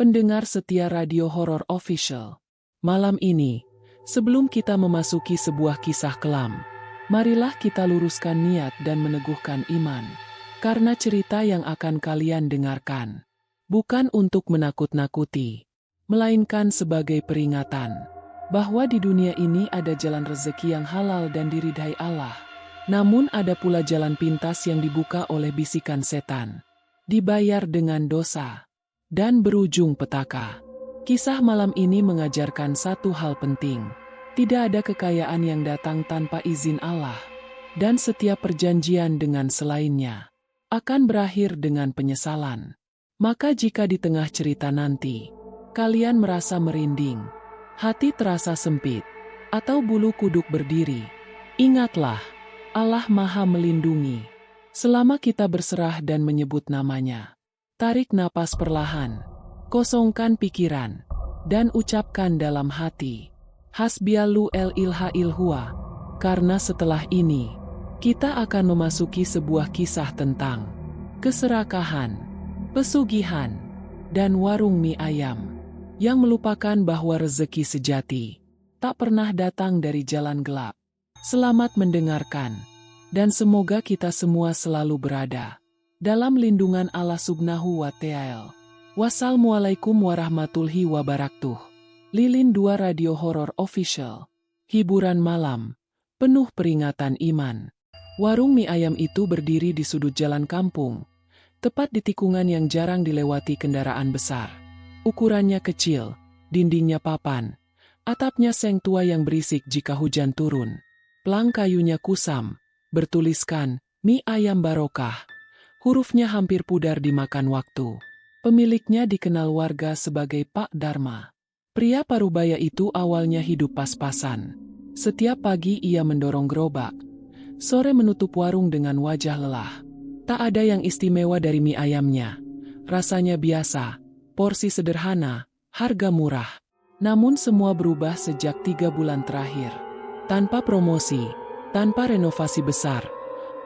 pendengar setia Radio Horor Official. Malam ini, sebelum kita memasuki sebuah kisah kelam, marilah kita luruskan niat dan meneguhkan iman. Karena cerita yang akan kalian dengarkan, bukan untuk menakut-nakuti, melainkan sebagai peringatan, bahwa di dunia ini ada jalan rezeki yang halal dan diridhai Allah. Namun ada pula jalan pintas yang dibuka oleh bisikan setan, dibayar dengan dosa, dan berujung petaka. Kisah malam ini mengajarkan satu hal penting. Tidak ada kekayaan yang datang tanpa izin Allah, dan setiap perjanjian dengan selainnya akan berakhir dengan penyesalan. Maka jika di tengah cerita nanti, kalian merasa merinding, hati terasa sempit, atau bulu kuduk berdiri, ingatlah, Allah Maha Melindungi. Selama kita berserah dan menyebut namanya, tarik napas perlahan, kosongkan pikiran, dan ucapkan dalam hati, Hasbiallahu la ilaha illallah. Karena setelah ini, kita akan memasuki sebuah kisah tentang keserakahan, pesugihan, dan warung mie ayam, yang melupakan bahwa rezeki sejati tak pernah datang dari jalan gelap. Selamat mendengarkan, dan semoga kita semua selalu berada dalam lindungan Allah Subhanahu wa Ta'ala. Wassalamualaikum warahmatullahi wabarakatuh. Lilin 2 Radio Horor Official. Hiburan malam, penuh peringatan iman. Warung mie ayam itu berdiri di sudut jalan kampung, tepat di tikungan yang jarang dilewati kendaraan besar. Ukurannya kecil, dindingnya papan, atapnya seng tua yang berisik jika hujan turun. Plang kayunya kusam, bertuliskan, mie ayam barokah. Hurufnya hampir pudar dimakan waktu. Pemiliknya dikenal warga sebagai Pak Dharma. Pria parubaya itu awalnya hidup pas-pasan. Setiap pagi ia mendorong gerobak, sore menutup warung dengan wajah lelah. Tak ada yang istimewa dari mie ayamnya. Rasanya biasa, porsi sederhana, harga murah. Namun semua berubah sejak 3 bulan terakhir. Tanpa promosi, tanpa renovasi besar,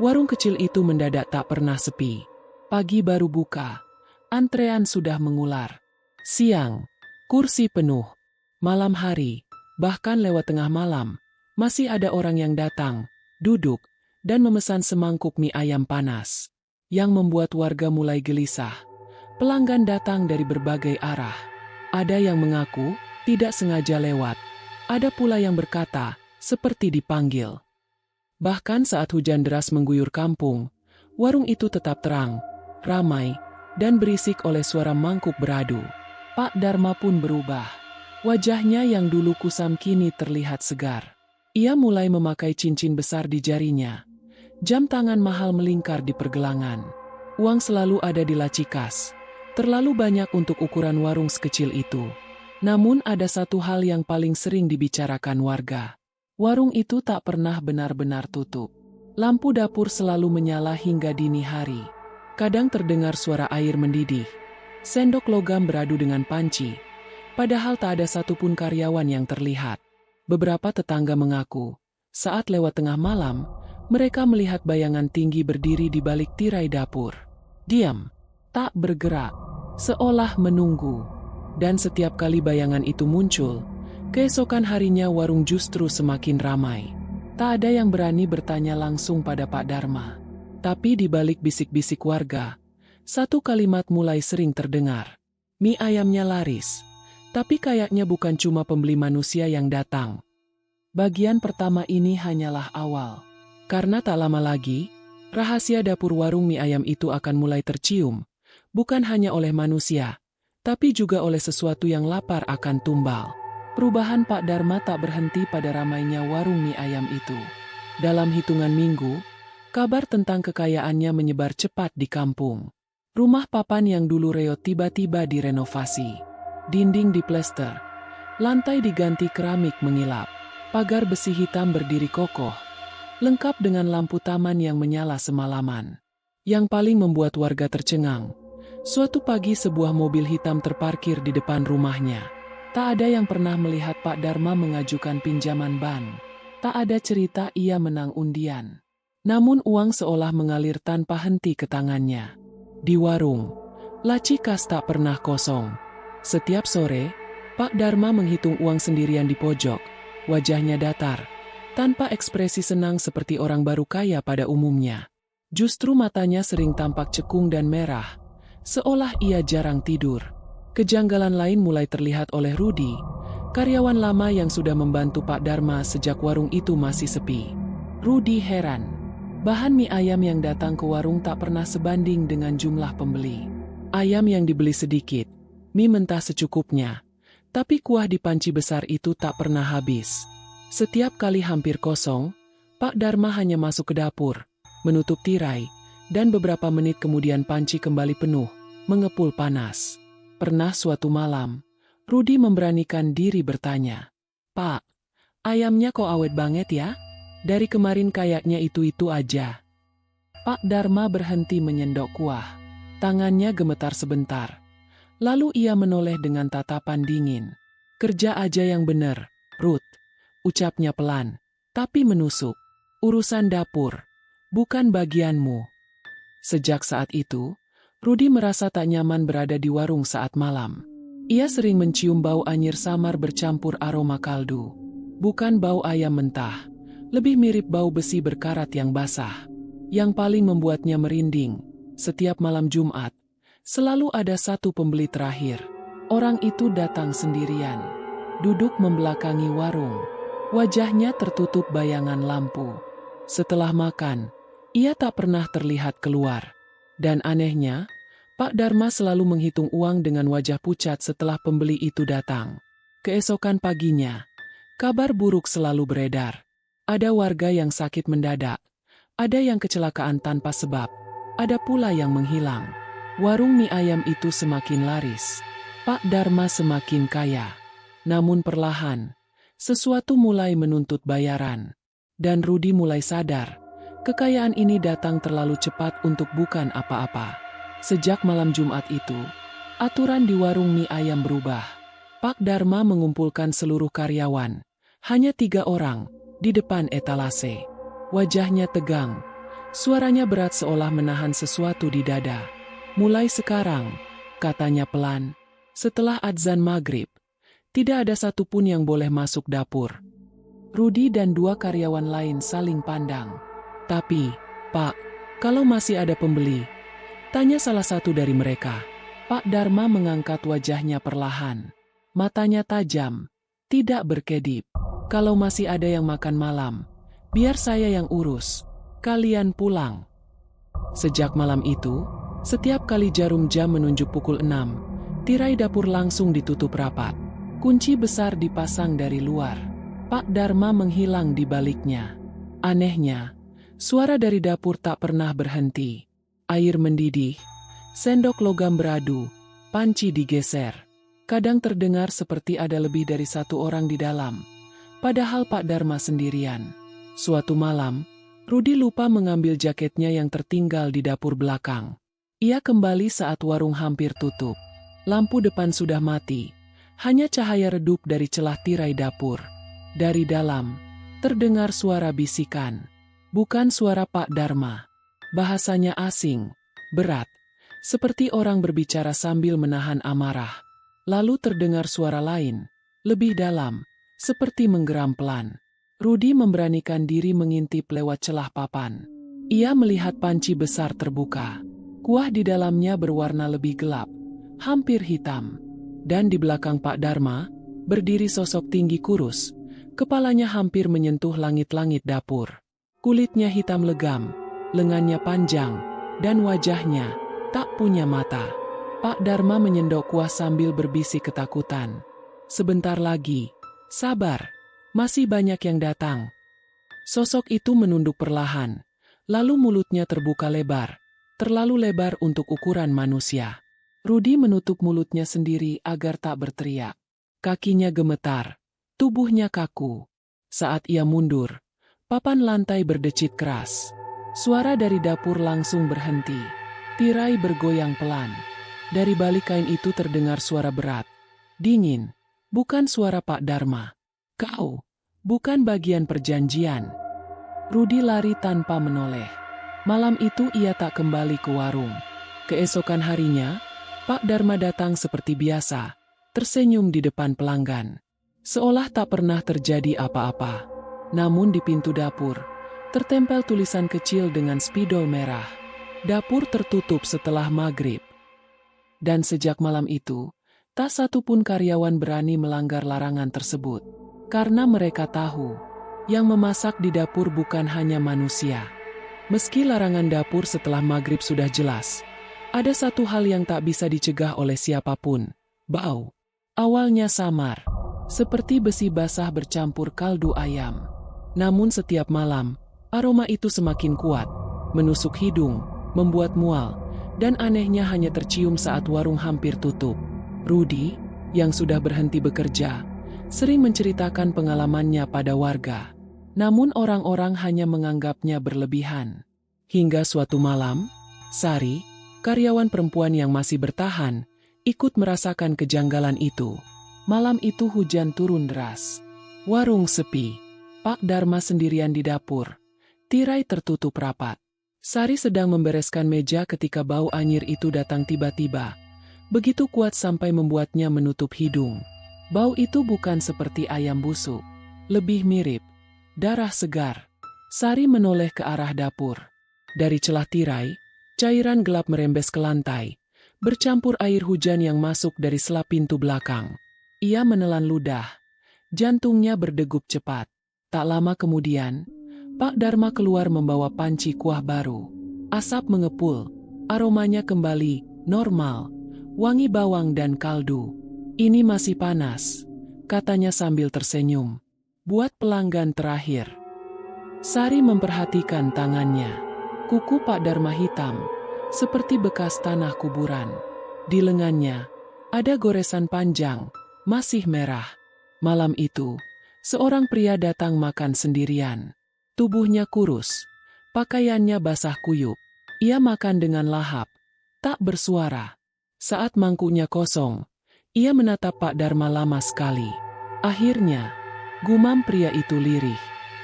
warung kecil itu mendadak tak pernah sepi. Pagi baru buka, antrean sudah mengular. Siang, kursi penuh. Malam hari, bahkan lewat tengah malam, masih ada orang yang datang, duduk, dan memesan semangkuk mie ayam panas. Yang membuat warga mulai gelisah. Pelanggan datang dari berbagai arah. Ada yang mengaku tidak sengaja lewat. Ada pula yang berkata, seperti dipanggil. Bahkan saat hujan deras mengguyur kampung, warung itu tetap terang, ramai, dan berisik oleh suara mangkuk beradu. Pak Dharma pun berubah. Wajahnya yang dulu kusam kini terlihat segar. Ia mulai memakai cincin besar di jarinya. Jam tangan mahal melingkar di pergelangan. Uang selalu ada di laci kas. Terlalu banyak untuk ukuran warung sekecil itu. Namun ada satu hal yang paling sering dibicarakan warga. Warung itu tak pernah benar-benar tutup. Lampu dapur selalu menyala hingga dini hari. Kadang terdengar suara air mendidih. Sendok logam beradu dengan panci. Padahal tak ada satupun karyawan yang terlihat. Beberapa tetangga mengaku, saat lewat tengah malam, mereka melihat bayangan tinggi berdiri di balik tirai dapur. Diam, tak bergerak, seolah menunggu. Dan setiap kali bayangan itu muncul, keesokan harinya warung justru semakin ramai. Tak ada yang berani bertanya langsung pada Pak Dharma. Tapi di balik bisik-bisik warga, satu kalimat mulai sering terdengar. Mie ayamnya laris. Tapi kayaknya bukan cuma pembeli manusia yang datang. Bagian pertama ini hanyalah awal. Karena tak lama lagi, rahasia dapur warung mie ayam itu akan mulai tercium. Bukan hanya oleh manusia, tapi juga oleh sesuatu yang lapar akan tumbal. Perubahan Pak Dharma tak berhenti pada ramainya warung mie ayam itu. Dalam hitungan minggu, kabar tentang kekayaannya menyebar cepat di kampung. Rumah papan yang dulu reot tiba-tiba direnovasi. Dinding diplester, lantai diganti keramik mengilap, pagar besi hitam berdiri kokoh, lengkap dengan lampu taman yang menyala semalaman. Yang paling membuat warga tercengang, suatu pagi sebuah mobil hitam terparkir di depan rumahnya. Tak ada yang pernah melihat Pak Dharma mengajukan pinjaman ban. Tak ada cerita ia menang undian. Namun uang seolah mengalir tanpa henti ke tangannya. Di warung, laci kas tak pernah kosong. Setiap sore, Pak Dharma menghitung uang sendirian di pojok, wajahnya datar, tanpa ekspresi senang seperti orang baru kaya pada umumnya. Justru matanya sering tampak cekung dan merah, seolah ia jarang tidur. Kejanggalan lain mulai terlihat oleh Rudi, karyawan lama yang sudah membantu Pak Dharma sejak warung itu masih sepi. Rudi heran. Bahan mie ayam yang datang ke warung tak pernah sebanding dengan jumlah pembeli. Ayam yang dibeli sedikit, mie mentah secukupnya, tapi kuah di panci besar itu tak pernah habis. Setiap kali hampir kosong, Pak Dharma hanya masuk ke dapur, menutup tirai, dan beberapa menit kemudian panci kembali penuh, mengepul panas. Pernah suatu malam, Rudi memberanikan diri bertanya, "Pak, ayamnya kok awet banget ya? Dari kemarin kayaknya itu-itu aja." Pak Dharma berhenti menyendok kuah. Tangannya gemetar sebentar. Lalu ia menoleh dengan tatapan dingin. "Kerja aja yang bener, Ruth," ucapnya pelan, tapi menusuk. "Urusan dapur, bukan bagianmu." Sejak saat itu, Rudi merasa tak nyaman berada di warung saat malam. Ia sering mencium bau anyir samar bercampur aroma kaldu. Bukan bau ayam mentah, lebih mirip bau besi berkarat yang basah. Yang paling membuatnya merinding, setiap malam Jumat, selalu ada satu pembeli terakhir. Orang itu datang sendirian, duduk membelakangi warung. Wajahnya tertutup bayangan lampu. Setelah makan, ia tak pernah terlihat keluar. Dan anehnya, Pak Dharma selalu menghitung uang dengan wajah pucat setelah pembeli itu datang. Keesokan paginya, kabar buruk selalu beredar. Ada warga yang sakit mendadak, ada yang kecelakaan tanpa sebab, ada pula yang menghilang. Warung mie ayam itu semakin laris. Pak Dharma semakin kaya. Namun perlahan, sesuatu mulai menuntut bayaran. Dan Rudi mulai sadar, kekayaan ini datang terlalu cepat untuk bukan apa-apa. Sejak malam Jumat itu, aturan di warung mie ayam berubah. Pak Dharma mengumpulkan seluruh karyawan, hanya 3 orang, di depan etalase. Wajahnya tegang, suaranya berat seolah menahan sesuatu di dada. "Mulai sekarang," katanya pelan, "setelah adzan maghrib, tidak ada satupun yang boleh masuk dapur." Rudi dan 2 karyawan lain saling pandang. "Tapi, Pak, kalau masih ada pembeli?" tanya salah satu dari mereka. Pak Dharma mengangkat wajahnya perlahan. Matanya tajam, tidak berkedip. "Kalau masih ada yang makan malam, biar saya yang urus. Kalian pulang." Sejak malam itu, setiap kali jarum jam menunjuk pukul 6, tirai dapur langsung ditutup rapat. Kunci besar dipasang dari luar. Pak Dharma menghilang di baliknya. Anehnya, suara dari dapur tak pernah berhenti. Air mendidih, sendok logam beradu, panci digeser. Kadang terdengar seperti ada lebih dari 1 orang di dalam. Padahal Pak Dharma sendirian. Suatu malam, Rudi lupa mengambil jaketnya yang tertinggal di dapur belakang. Ia kembali saat warung hampir tutup. Lampu depan sudah mati. Hanya cahaya redup dari celah tirai dapur. Dari dalam, terdengar suara bisikan. Bukan suara Pak Dharma. Bahasanya asing, berat, seperti orang berbicara sambil menahan amarah. Lalu terdengar suara lain, lebih dalam, seperti menggeram pelan. Rudi memberanikan diri mengintip lewat celah papan. Ia melihat panci besar terbuka. Kuah di dalamnya berwarna lebih gelap, hampir hitam. Dan di belakang Pak Dharma, berdiri sosok tinggi kurus. Kepalanya hampir menyentuh langit-langit dapur. Kulitnya hitam legam, lengannya panjang, dan wajahnya tak punya mata. Pak Dharma menyendok kuah sambil berbisik ketakutan. "Sebentar lagi, sabar, masih banyak yang datang." Sosok itu menunduk perlahan, lalu mulutnya terbuka lebar, terlalu lebar untuk ukuran manusia. Rudi menutup mulutnya sendiri agar tak berteriak. Kakinya gemetar. Tubuhnya kaku. Saat ia mundur, papan lantai berdecit keras. Suara dari dapur langsung berhenti. Tirai bergoyang pelan. Dari balik kain itu terdengar suara berat. Dingin. Bukan suara Pak Dharma. "Kau, bukan bagian perjanjian." Rudi lari tanpa menoleh. Malam itu ia tak kembali ke warung. Keesokan harinya, Pak Dharma datang seperti biasa. tersenyum di depan pelanggan. Seolah tak pernah terjadi apa-apa. Namun di pintu dapur, tertempel tulisan kecil dengan spidol merah. Dapur tertutup setelah maghrib. Dan sejak malam itu, tak satu pun karyawan berani melanggar larangan tersebut. Karena mereka tahu, yang memasak di dapur bukan hanya manusia. Meski larangan dapur setelah maghrib sudah jelas, ada satu hal yang tak bisa dicegah oleh siapapun, bau. Awalnya samar, seperti besi basah bercampur kaldu ayam. Namun setiap malam, aroma itu semakin kuat, menusuk hidung, membuat mual, dan anehnya hanya tercium saat warung hampir tutup. Rudy, yang sudah berhenti bekerja, sering menceritakan pengalamannya pada warga. Namun orang-orang hanya menganggapnya berlebihan. Hingga suatu malam, Sari, karyawan perempuan yang masih bertahan, ikut merasakan kejanggalan itu. Malam itu hujan turun deras. Warung sepi. Pak Dharma sendirian di dapur. Tirai tertutup rapat. Sari sedang membereskan meja ketika bau anyir itu datang tiba-tiba. Begitu kuat sampai membuatnya menutup hidung. Bau itu bukan seperti ayam busuk. Lebih mirip darah segar. Sari menoleh ke arah dapur. Dari celah tirai, cairan gelap merembes ke lantai, bercampur air hujan yang masuk dari selap pintu belakang. Ia menelan ludah. Jantungnya berdegup cepat. Tak lama kemudian, Pak Dharma keluar membawa panci kuah baru. Asap mengepul, aromanya kembali normal, wangi bawang dan kaldu. Ini masih panas, katanya sambil tersenyum. Buat pelanggan terakhir. Sari memperhatikan tangannya. Kuku Pak Dharma hitam, seperti bekas tanah kuburan. Di lengannya, ada goresan panjang, masih merah. Malam itu, seorang pria datang makan sendirian. Tubuhnya kurus, pakaiannya basah kuyup. Ia makan dengan lahap, tak bersuara. Saat mangkuknya kosong, ia menatap Pak Dharma lama sekali. Akhirnya, gumam pria itu lirih.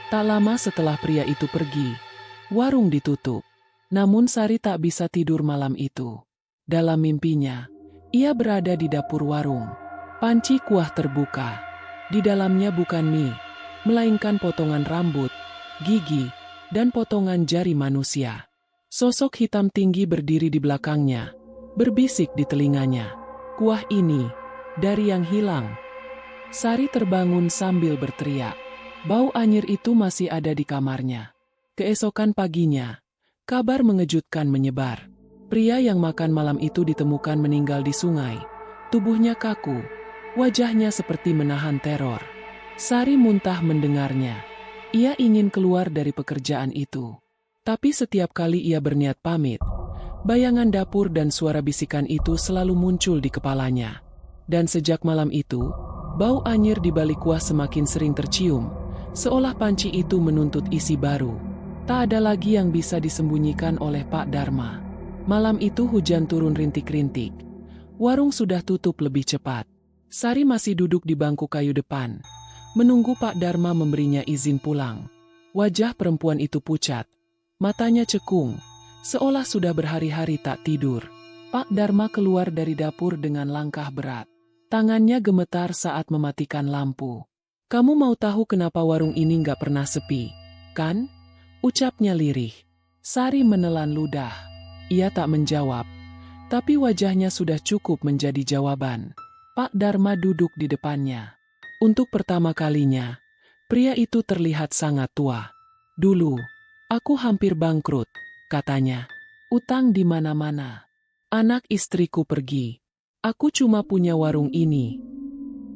Tak lama setelah pria itu pergi, warung ditutup. Namun Sari tak bisa tidur malam itu. Dalam mimpinya, ia berada di dapur warung. Panci kuah terbuka. Di dalamnya bukan mie, melainkan potongan rambut, gigi, dan potongan jari manusia. Sosok hitam tinggi berdiri di belakangnya, berbisik di telinganya. Kuah ini, dari yang hilang. Sari terbangun sambil berteriak. Bau anyir itu masih ada di kamarnya. Keesokan paginya, kabar mengejutkan menyebar. Pria yang makan malam itu ditemukan meninggal di sungai. Tubuhnya kaku, wajahnya seperti menahan teror. Sari muntah mendengarnya. Ia ingin keluar dari pekerjaan itu. Tapi setiap kali ia berniat pamit, bayangan dapur dan suara bisikan itu selalu muncul di kepalanya. Dan sejak malam itu, bau anyir di balik kuah semakin sering tercium, seolah panci itu menuntut isi baru. Tak ada lagi yang bisa disembunyikan oleh Pak Dharma. Malam itu hujan turun rintik-rintik. Warung sudah tutup lebih cepat. Sari masih duduk di bangku kayu depan, menunggu Pak Dharma memberinya izin pulang. Wajah perempuan itu pucat, matanya cekung, seolah sudah berhari-hari tak tidur. Pak Dharma keluar dari dapur dengan langkah berat. Tangannya gemetar saat mematikan lampu. "Kamu mau tahu kenapa warung ini nggak pernah sepi, kan?" ucapnya lirih. Sari menelan ludah. Ia tak menjawab, tapi wajahnya sudah cukup menjadi jawaban. Pak Dharma duduk di depannya. Untuk pertama kalinya, pria itu terlihat sangat tua. "Dulu, aku hampir bangkrut," katanya. "Utang di mana-mana. Anak istriku pergi. Aku cuma punya warung ini."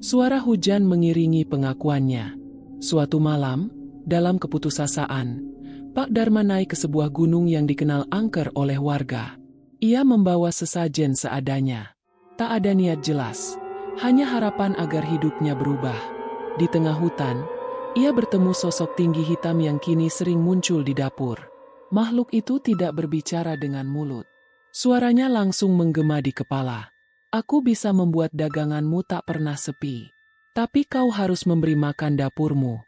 Suara hujan mengiringi pengakuannya. Suatu malam, dalam keputusasaan, Pak Dharma naik ke sebuah gunung yang dikenal angker oleh warga. Ia membawa sesajen seadanya. Tak ada niat jelas, hanya harapan agar hidupnya berubah. Di tengah hutan, ia bertemu sosok tinggi hitam yang kini sering muncul di dapur. Makhluk itu tidak berbicara dengan mulut. Suaranya langsung menggema di kepala. "Aku bisa membuat daganganmu tak pernah sepi. Tapi kau harus memberi makan dapurmu."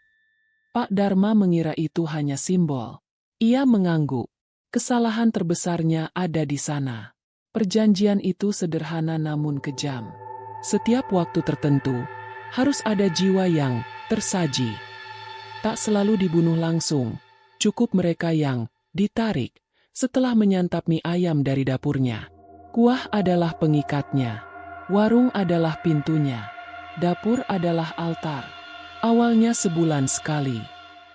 Pak Dharma mengira itu hanya simbol. Ia mengangguk. Kesalahan terbesarnya ada di sana. Perjanjian itu sederhana namun kejam. Setiap waktu tertentu, harus ada jiwa yang tersaji. Tak selalu dibunuh langsung, cukup mereka yang ditarik setelah menyantap mie ayam dari dapurnya. Kuah adalah pengikatnya, warung adalah pintunya, dapur adalah altar. Awalnya sebulan sekali,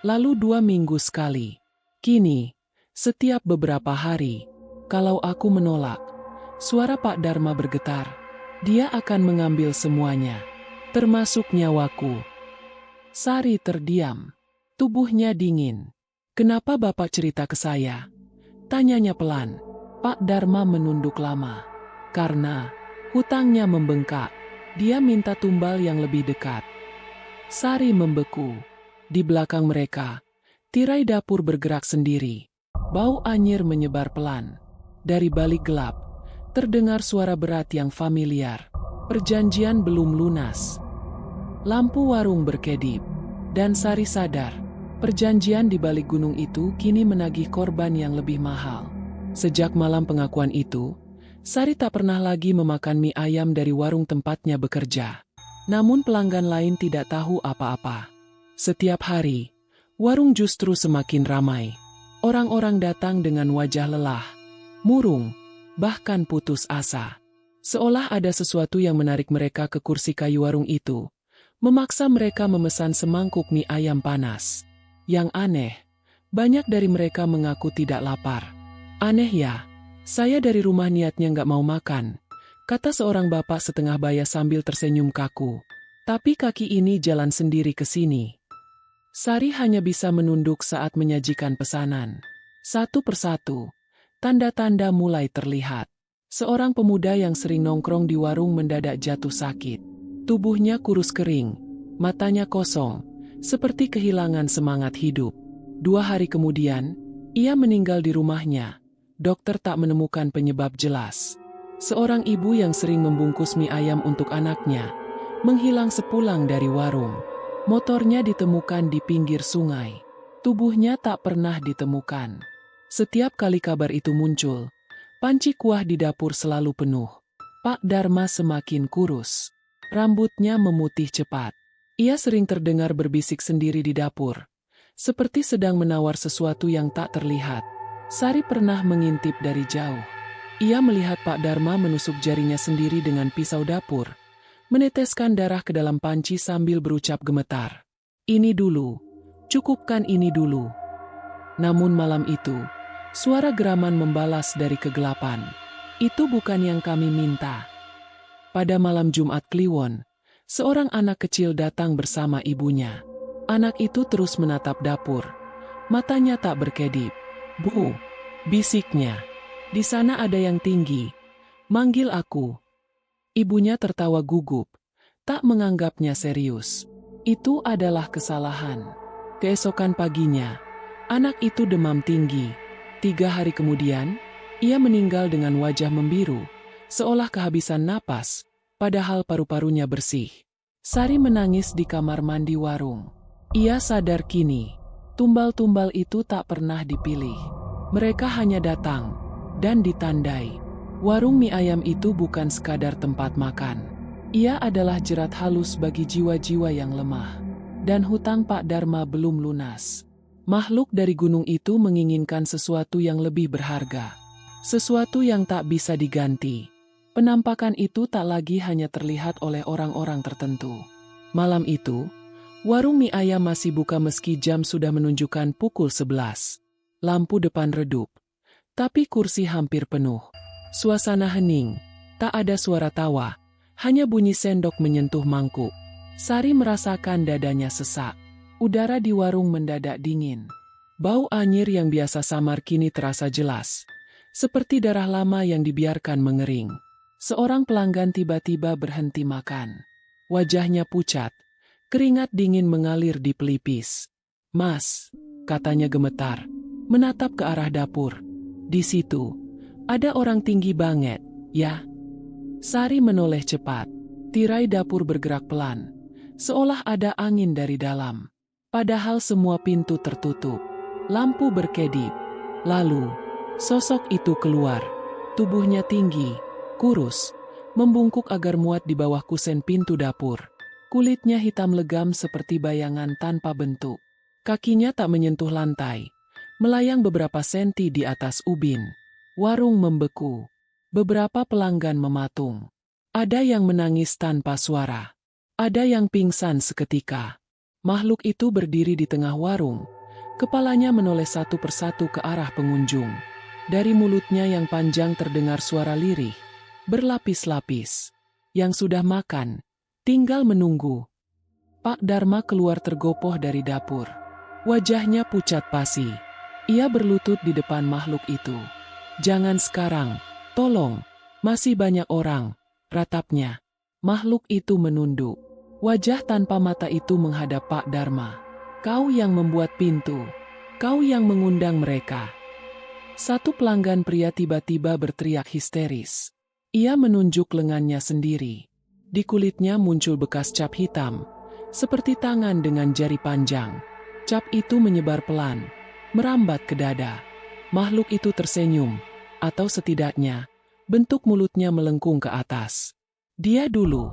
lalu 2 minggu sekali. Kini, setiap beberapa hari, kalau aku menolak, suara Pak Dharma bergetar. Dia akan mengambil semuanya, termasuk nyawaku. Sari terdiam. Tubuhnya dingin. "Kenapa Bapak cerita ke saya?" tanyanya pelan. Pak Dharma menunduk lama. "Karena hutangnya membengkak. Dia minta tumbal yang lebih dekat." Sari membeku. Di belakang mereka, tirai dapur bergerak sendiri. Bau anyir menyebar pelan. Dari balik gelap, terdengar suara berat yang familiar. Perjanjian belum lunas. Lampu warung berkedip. Dan Sari sadar, perjanjian di balik gunung itu kini menagih korban yang lebih mahal. Sejak malam pengakuan itu, Sari tak pernah lagi memakan mie ayam dari warung tempatnya bekerja. Namun pelanggan lain tidak tahu apa-apa. Setiap hari, warung justru semakin ramai. Orang-orang datang dengan wajah lelah, murung, bahkan putus asa. Seolah ada sesuatu yang menarik mereka ke kursi kayu warung itu, memaksa mereka memesan semangkuk mie ayam panas. Yang aneh, banyak dari mereka mengaku tidak lapar. "Aneh ya, saya dari rumah niatnya nggak mau makan," kata seorang bapak setengah baya sambil tersenyum kaku. "Tapi kaki ini jalan sendiri ke sini." Sari hanya bisa menunduk saat menyajikan pesanan. Satu persatu, tanda-tanda mulai terlihat. Seorang pemuda yang sering nongkrong di warung mendadak jatuh sakit. Tubuhnya kurus kering, matanya kosong, seperti kehilangan semangat hidup. 2 hari kemudian, ia meninggal di rumahnya. Dokter tak menemukan penyebab jelas. Seorang ibu yang sering membungkus mie ayam untuk anaknya, menghilang sepulang dari warung. Motornya ditemukan di pinggir sungai. Tubuhnya tak pernah ditemukan. Setiap kali kabar itu muncul, panci kuah di dapur selalu penuh. Pak Dharma semakin kurus. Rambutnya memutih cepat. Ia sering terdengar berbisik sendiri di dapur, seperti sedang menawar sesuatu yang tak terlihat. Sari pernah mengintip dari jauh. Ia melihat Pak Dharma menusuk jarinya sendiri dengan pisau dapur, meneteskan darah ke dalam panci sambil berucap gemetar, "Ini dulu, cukupkan ini dulu." Namun malam itu, suara geraman membalas dari kegelapan. "Itu bukan yang kami minta." Pada malam Jumat Kliwon, seorang anak kecil datang bersama ibunya. Anak itu terus menatap dapur. Matanya tak berkedip. "Bu," bisiknya, "di sana ada yang tinggi. Manggil aku." Ibunya tertawa gugup, tak menganggapnya serius. Itu adalah kesalahan. Keesokan paginya, anak itu demam tinggi. 3 hari kemudian, ia meninggal dengan wajah membiru, seolah kehabisan napas, padahal paru-parunya bersih. Sari menangis di kamar mandi warung. Ia sadar kini, tumbal-tumbal itu tak pernah dipilih. Mereka hanya datang, dan ditandai. Warung mie ayam itu bukan sekadar tempat makan. Ia adalah jerat halus bagi jiwa-jiwa yang lemah. Dan hutang Pak Dharma belum lunas. Makhluk dari gunung itu menginginkan sesuatu yang lebih berharga. Sesuatu yang tak bisa diganti. Penampakan itu tak lagi hanya terlihat oleh orang-orang tertentu. Malam itu, warung mie ayam masih buka meski jam sudah menunjukkan pukul 11. Lampu depan redup, tapi kursi hampir penuh. Suasana hening, tak ada suara tawa, hanya bunyi sendok menyentuh mangkuk. Sari merasakan dadanya sesak. Udara di warung mendadak dingin. Bau anyir yang biasa samar kini terasa jelas, seperti darah lama yang dibiarkan mengering. Seorang pelanggan tiba-tiba berhenti makan. Wajahnya pucat, keringat dingin mengalir di pelipis. "Mas," katanya gemetar, menatap ke arah dapur. "Di situ, ada orang tinggi banget, ya?" Sari menoleh cepat. Tirai dapur bergerak pelan, seolah ada angin dari dalam. Padahal semua pintu tertutup. Lampu berkedip. Lalu, sosok itu keluar. Tubuhnya tinggi, kurus, membungkuk agar muat di bawah kusen pintu dapur. Kulitnya hitam legam seperti bayangan tanpa bentuk. Kakinya tak menyentuh lantai, melayang beberapa senti di atas ubin. Warung membeku. Beberapa pelanggan mematung. Ada yang menangis tanpa suara. Ada yang pingsan seketika. Makhluk itu berdiri di tengah warung. Kepalanya menoleh satu persatu ke arah pengunjung. Dari mulutnya yang panjang terdengar suara lirih, berlapis-lapis. Yang sudah makan, tinggal menunggu. Pak Dharma keluar tergopoh dari dapur. Wajahnya pucat pasi. Ia berlutut di depan makhluk itu. "Jangan sekarang, tolong, masih banyak orang," ratapnya. Makhluk itu menunduk. Wajah tanpa mata itu menghadap Pak Dharma. "Kau yang membuat pintu. Kau yang mengundang mereka." Satu pelanggan pria tiba-tiba berteriak histeris. Ia menunjuk lengannya sendiri. Di kulitnya muncul bekas cap hitam, seperti tangan dengan jari panjang. Cap itu menyebar pelan, merambat ke dada. Makhluk itu tersenyum, atau setidaknya, bentuk mulutnya melengkung ke atas. "Dia dulu."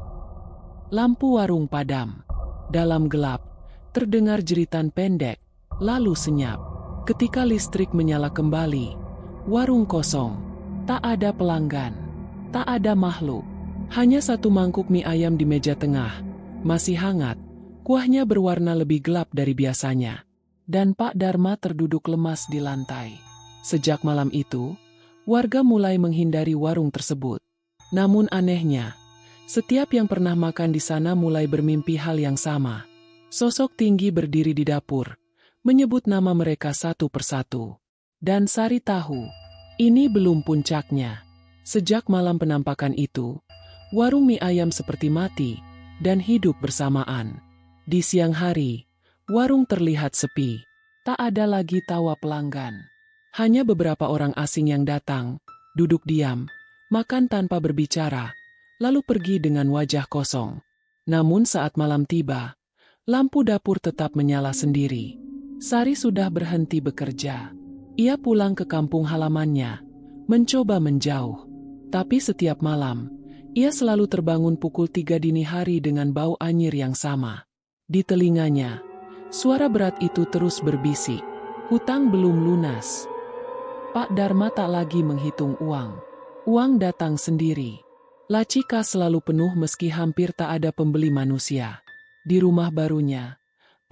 Lampu warung padam. Dalam gelap, terdengar jeritan pendek, lalu senyap. Ketika listrik menyala kembali, warung kosong. Tak ada pelanggan, tak ada makhluk. Hanya satu mangkuk mie ayam di meja tengah, masih hangat, kuahnya berwarna lebih gelap dari biasanya. Dan Pak Dharma terduduk lemas di lantai. Sejak malam itu, warga mulai menghindari warung tersebut. Namun anehnya, setiap yang pernah makan di sana mulai bermimpi hal yang sama. Sosok tinggi berdiri di dapur, menyebut nama mereka satu persatu. Dan Sari tahu, ini belum puncaknya. Sejak malam penampakan itu, warung mie ayam seperti mati dan hidup bersamaan. Di siang hari, warung terlihat sepi. Tak ada lagi tawa pelanggan. Hanya beberapa orang asing yang datang, duduk diam, makan tanpa berbicara, lalu pergi dengan wajah kosong. Namun saat malam tiba, lampu dapur tetap menyala sendiri. Sari sudah berhenti bekerja. Ia pulang ke kampung halamannya, mencoba menjauh. Tapi setiap malam, ia selalu terbangun pukul 3 dini hari dengan bau anyir yang sama. Di telinganya, suara berat itu terus berbisik. Hutang belum lunas. Pak Dharma tak lagi menghitung uang. Uang datang sendiri. Laci kas selalu penuh meski hampir tak ada pembeli manusia. Di rumah barunya,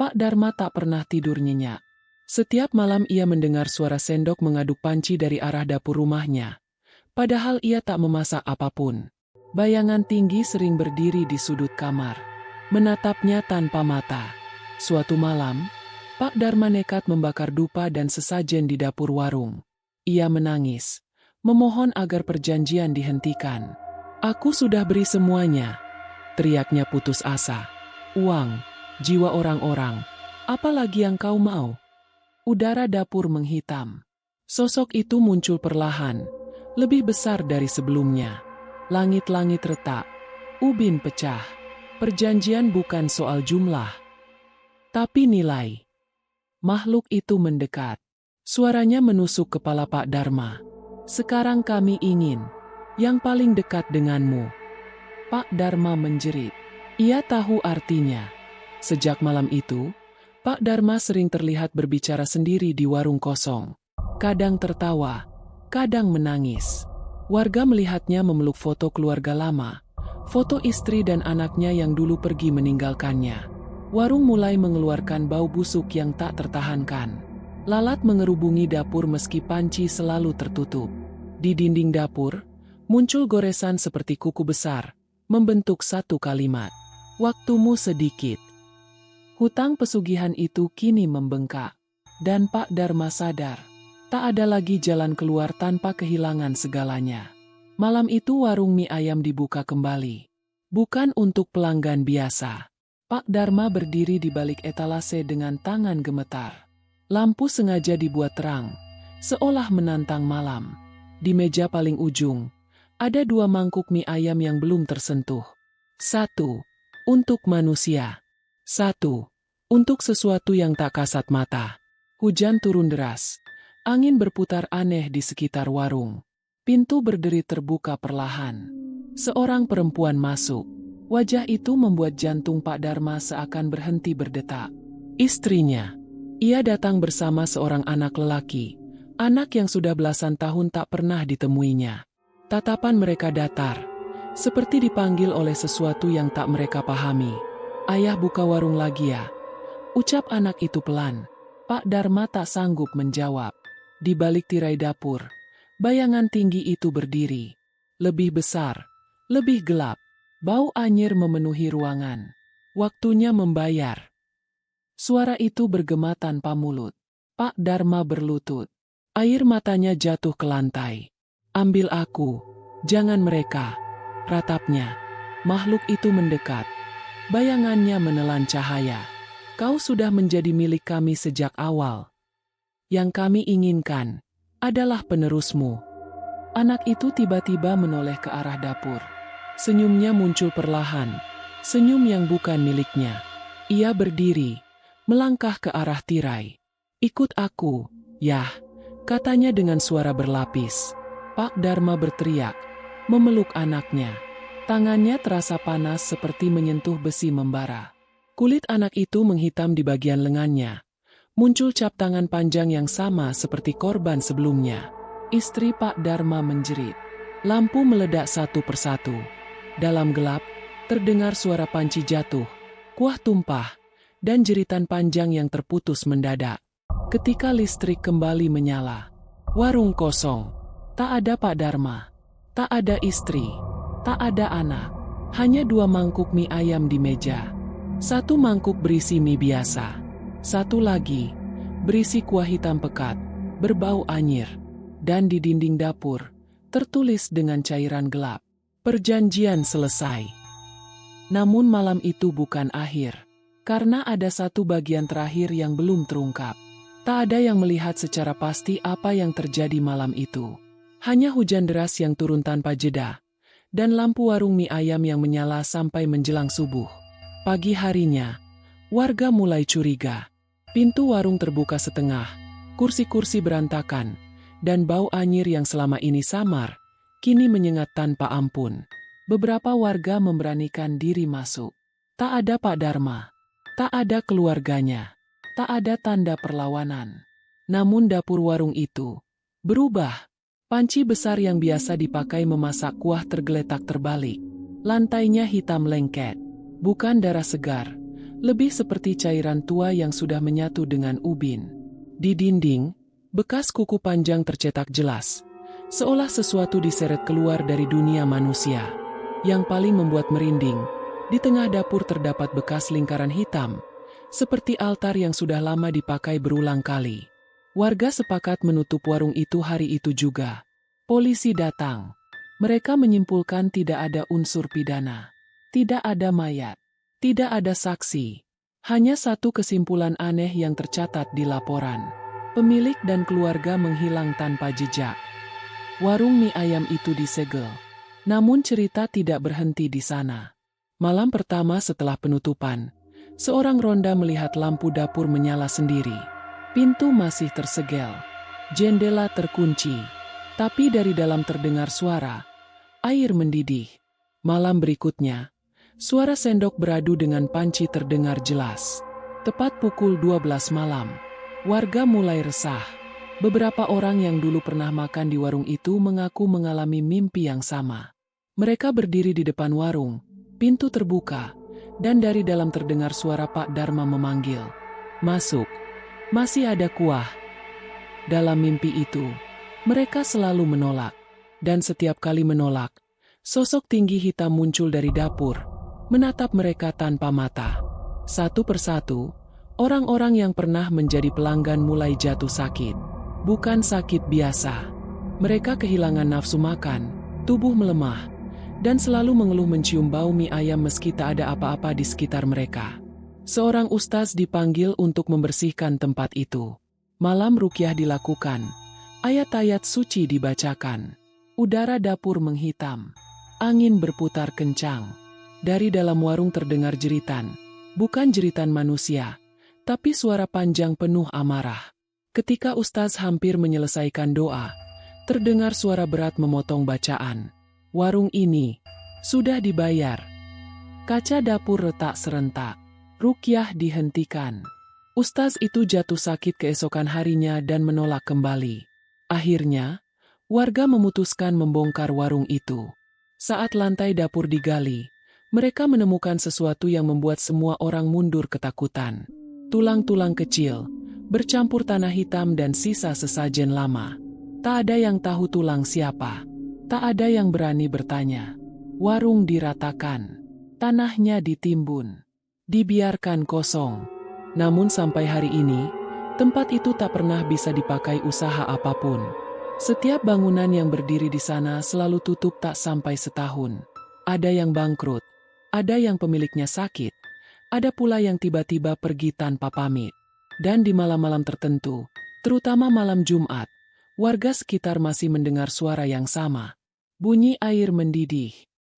Pak Dharma tak pernah tidur nyenyak. Setiap malam ia mendengar suara sendok mengaduk panci dari arah dapur rumahnya. Padahal ia tak memasak apapun. Bayangan tinggi sering berdiri di sudut kamar, menatapnya tanpa mata. Suatu malam, Pak Dharma nekat membakar dupa dan sesajen di dapur warung. Ia menangis, memohon agar perjanjian dihentikan. "Aku sudah beri semuanya," teriaknya putus asa. "Uang, jiwa orang-orang, apa lagi yang kau mau?" Udara dapur menghitam. Sosok itu muncul perlahan, lebih besar dari sebelumnya. Langit-langit retak, ubin pecah. Perjanjian bukan soal jumlah, tapi nilai. Makhluk itu mendekat. Suaranya menusuk kepala Pak Dharma. "Sekarang kami ingin yang paling dekat denganmu." Pak Dharma menjerit. Ia tahu artinya. Sejak malam itu, Pak Dharma sering terlihat berbicara sendiri di warung kosong. Kadang tertawa, kadang menangis. Warga melihatnya memeluk foto keluarga lama, foto istri dan anaknya yang dulu pergi meninggalkannya. Warung mulai mengeluarkan bau busuk yang tak tertahankan. Lalat mengerubungi dapur meski panci selalu tertutup. Di dinding dapur, muncul goresan seperti kuku besar, membentuk satu kalimat. "Waktumu sedikit." Hutang pesugihan itu kini membengkak. Dan Pak Dharma sadar, tak ada lagi jalan keluar tanpa kehilangan segalanya. Malam itu warung mie ayam dibuka kembali. Bukan untuk pelanggan biasa. Pak Dharma berdiri di balik etalase dengan tangan gemetar. Lampu sengaja dibuat terang, seolah menantang malam. Di meja paling ujung, ada 2 mangkuk mie ayam yang belum tersentuh. 1 untuk manusia. 1 untuk sesuatu yang tak kasat mata. Hujan turun deras. Angin berputar aneh di sekitar warung. Pintu berderi terbuka perlahan. Seorang perempuan masuk. Wajah itu membuat jantung Pak Dharma seakan berhenti berdetak. Istrinya. Ia datang bersama seorang anak lelaki. Anak yang sudah belasan tahun tak pernah ditemuinya. Tatapan mereka datar. Seperti dipanggil oleh sesuatu yang tak mereka pahami. Ayah buka warung lagi ya? Ucap anak itu pelan. Pak Dharma tak sanggup menjawab. Di balik tirai dapur, bayangan tinggi itu berdiri. Lebih besar, lebih gelap. Bau anyir memenuhi ruangan. Waktunya membayar. Suara itu bergema tanpa mulut. Pak Dharma berlutut. Air matanya jatuh ke lantai. Ambil aku, jangan mereka. Ratapnya. Makhluk itu mendekat. Bayangannya menelan cahaya. Kau sudah menjadi milik kami sejak awal. Yang kami inginkan adalah penerusmu. Anak itu tiba-tiba menoleh ke arah dapur. Senyumnya muncul perlahan, senyum yang bukan miliknya. Ia berdiri, melangkah ke arah tirai. Ikut aku, Yah, katanya dengan suara berlapis. Pak Dharma berteriak, memeluk anaknya. Tangannya terasa panas seperti menyentuh besi membara. Kulit anak itu menghitam di bagian lengannya. Muncul cap tangan panjang yang sama seperti korban sebelumnya. Istri Pak Dharma menjerit. Lampu meledak satu persatu. Dalam gelap, terdengar suara panci jatuh, kuah tumpah, dan jeritan panjang yang terputus mendadak. Ketika listrik kembali menyala, warung kosong. Tak ada Pak Dharma, tak ada istri, tak ada anak. Hanya 2 mangkuk mie ayam di meja. 1 mangkuk berisi mie biasa. 1 lagi, berisi kuah hitam pekat, berbau anyir. Dan di dinding dapur, tertulis dengan cairan gelap. Perjanjian selesai. Namun malam itu bukan akhir. Karena ada 1 bagian terakhir yang belum terungkap. Tak ada yang melihat secara pasti apa yang terjadi malam itu. Hanya hujan deras yang turun tanpa jeda. Dan lampu warung mie ayam yang menyala sampai menjelang subuh. Pagi harinya, warga mulai curiga. Pintu warung terbuka setengah. Kursi-kursi berantakan. Dan bau anyir yang selama ini samar, kini menyengat tanpa ampun. Beberapa warga memberanikan diri masuk. Tak ada Pak Dharma. Tak ada keluarganya. Tak ada tanda perlawanan. Namun dapur warung itu berubah. Panci besar yang biasa dipakai memasak kuah tergeletak terbalik. Lantainya hitam lengket. Bukan darah segar. Lebih seperti cairan tua yang sudah menyatu dengan ubin. Di dinding, bekas kuku panjang tercetak jelas. Seolah sesuatu diseret keluar dari dunia manusia. Yang paling membuat merinding, di tengah dapur terdapat bekas lingkaran hitam, seperti altar yang sudah lama dipakai berulang kali. Warga sepakat menutup warung itu hari itu juga. Polisi datang. Mereka menyimpulkan tidak ada unsur pidana. Tidak ada mayat. Tidak ada saksi. Hanya 1 kesimpulan aneh yang tercatat di laporan. Pemilik dan keluarga menghilang tanpa jejak. Warung mie ayam itu disegel. Namun cerita tidak berhenti di sana. Malam pertama setelah penutupan, seorang ronda melihat lampu dapur menyala sendiri. Pintu masih tersegel. Jendela terkunci. Tapi dari dalam terdengar suara. Air mendidih. Malam berikutnya, suara sendok beradu dengan panci terdengar jelas. Tepat pukul 12 malam, warga mulai resah. Beberapa orang yang dulu pernah makan di warung itu mengaku mengalami mimpi yang sama. Mereka berdiri di depan warung, pintu terbuka, dan dari dalam terdengar suara Pak Dharma memanggil. Masuk, masih ada kuah. Dalam mimpi itu, mereka selalu menolak. Dan setiap kali menolak, sosok tinggi hitam muncul dari dapur, menatap mereka tanpa mata. Satu persatu, orang-orang yang pernah menjadi pelanggan mulai jatuh sakit. Bukan sakit biasa. Mereka kehilangan nafsu makan, tubuh melemah, dan selalu mengeluh mencium bau mie ayam meski tak ada apa-apa di sekitar mereka. Seorang ustaz dipanggil untuk membersihkan tempat itu. Malam rukyah dilakukan. Ayat-ayat suci dibacakan. Udara dapur menghitam. Angin berputar kencang. Dari dalam warung terdengar jeritan. Bukan jeritan manusia, tapi suara panjang penuh amarah. Ketika ustaz hampir menyelesaikan doa, terdengar suara berat memotong bacaan. Warung ini Sudah dibayar. Kaca dapur retak serentak. Ruqyah dihentikan. Ustaz itu jatuh sakit keesokan harinya dan menolak kembali. Akhirnya, warga memutuskan membongkar warung itu. Saat lantai dapur digali, mereka menemukan sesuatu yang membuat semua orang mundur ketakutan. Tulang-tulang kecil, bercampur tanah hitam dan sisa sesajen lama. Tak ada yang tahu tulang siapa. Tak ada yang berani bertanya. Warung diratakan. Tanahnya ditimbun. Dibiarkan kosong. Namun sampai hari ini, tempat itu tak pernah bisa dipakai usaha apapun. Setiap bangunan yang berdiri di sana selalu tutup tak sampai setahun. Ada yang bangkrut, ada yang pemiliknya sakit, ada pula yang tiba-tiba pergi tanpa pamit. Dan di malam-malam tertentu, terutama malam Jumat, warga sekitar masih mendengar suara yang sama. Bunyi air mendidih,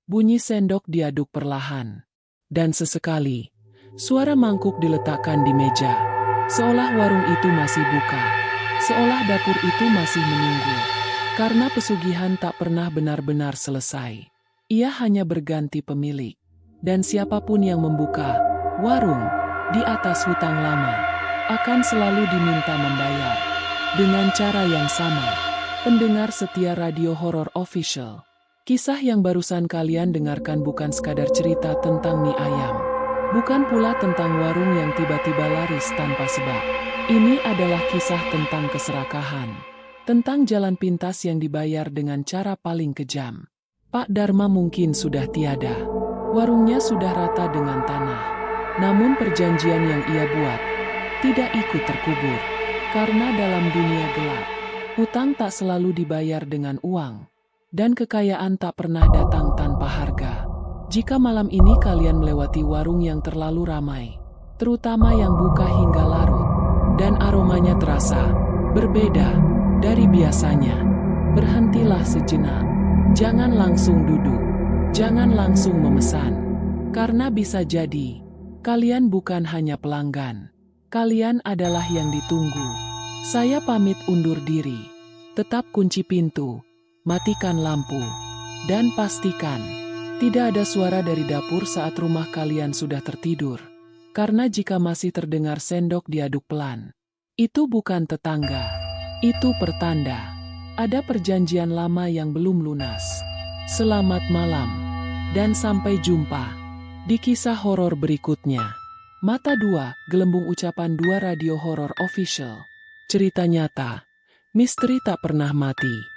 bunyi sendok diaduk perlahan. Dan sesekali, suara mangkuk diletakkan di meja, seolah warung itu masih buka, seolah dapur itu masih menunggu. Karena pesugihan tak pernah benar-benar selesai. Ia hanya berganti pemilik. Dan siapapun yang membuka warung di atas hutang lama, akan selalu diminta membayar. Dengan cara yang sama, pendengar setia Radio Horor Official. Kisah yang barusan kalian dengarkan bukan sekadar cerita tentang mie ayam. Bukan pula tentang warung yang tiba-tiba laris tanpa sebab. Ini adalah kisah tentang keserakahan. Tentang jalan pintas yang dibayar dengan cara paling kejam. Pak Dharma mungkin sudah tiada. Warungnya sudah rata dengan tanah. Namun perjanjian yang ia buat tidak ikut terkubur. Karena dalam dunia gelap, hutang tak selalu dibayar dengan uang. Dan kekayaan tak pernah datang tanpa harga. Jika malam ini kalian melewati warung yang terlalu ramai, terutama yang buka hingga larut, dan aromanya terasa berbeda dari biasanya, berhentilah sejenak. Jangan langsung duduk, jangan langsung memesan, karena bisa jadi kalian bukan hanya pelanggan, kalian adalah yang ditunggu. Saya pamit undur diri. Tetap kunci pintu, matikan lampu, dan pastikan tidak ada suara dari dapur saat rumah kalian sudah tertidur. Karena jika masih terdengar sendok diaduk pelan, itu bukan tetangga, itu pertanda ada perjanjian lama yang belum lunas. Selamat malam, dan sampai jumpa di kisah horor berikutnya. Mata Dua, Gelembung Ucapan Dua Radio Horor Official. Cerita nyata, misteri tak pernah mati.